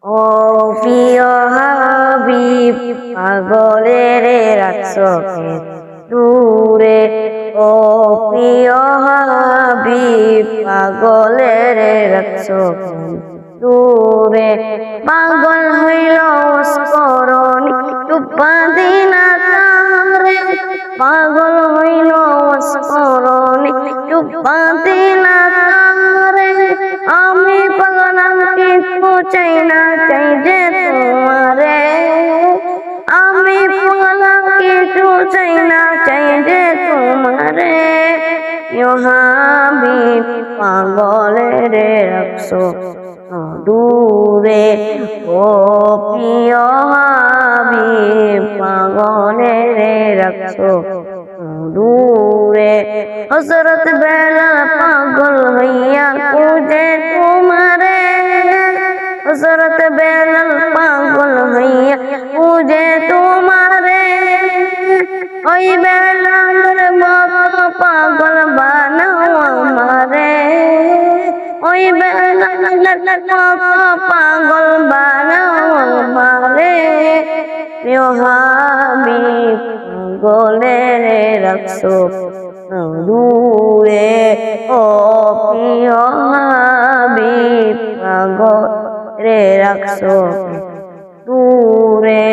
ও প্রিয় হাবিব পাগলের রাখছো দূরে, ও প্রিয় হাবিব পাগলের রাখছো দূরে। পাগল হইল স্মরণে উপাধি না তারে, পাগল হইল স্মরণে উপাধি না তারে। আমি পাগল কিছু চাই না, চাই যে তোমারে। আমি পাগল কিছু চাই না, চাই যে তোমারে। হাবিব পাগলের রাখছো দূরে, ও প্রিয় হাবিব পাগলের রাখছো দূরে। হযরত বেলাল পাগল হইয়া খুঁজে তোমারে, হযরত বেলাল পাগল হইয়া খুঁজে তোমারে। ওই বেলালের মতো পাগল বানাও আমারে, ওই বেলালের মতো পাগল বানাও আমারে। প্রিয় হাবিব পাগলের রাখছো দূরে, ও প্রিয় হাবিব পাগলের রাখছো দূরে।